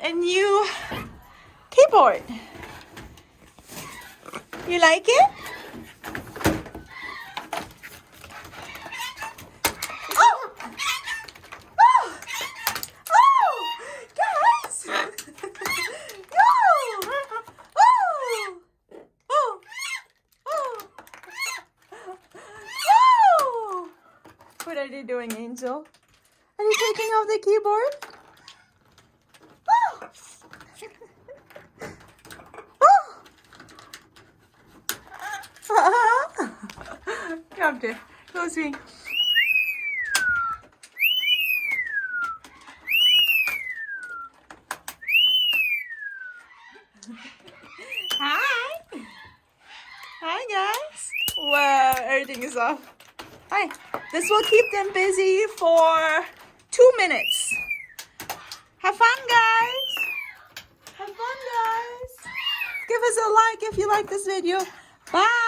a new keyboard. You like it? Oh! Oh! Oh! Guys! No! Oh! Oh! Oh! Oh! What are they doing, Angel? Are you taking off the keyboard? Oh! Oh! Grabbed it. Go swing. Hi. Hi, guys. Wow, everything is off. Hi. This will keep them busy for 2 minutes. Have fun, guys. Have fun, guys. Give us a like if you like this video. Bye.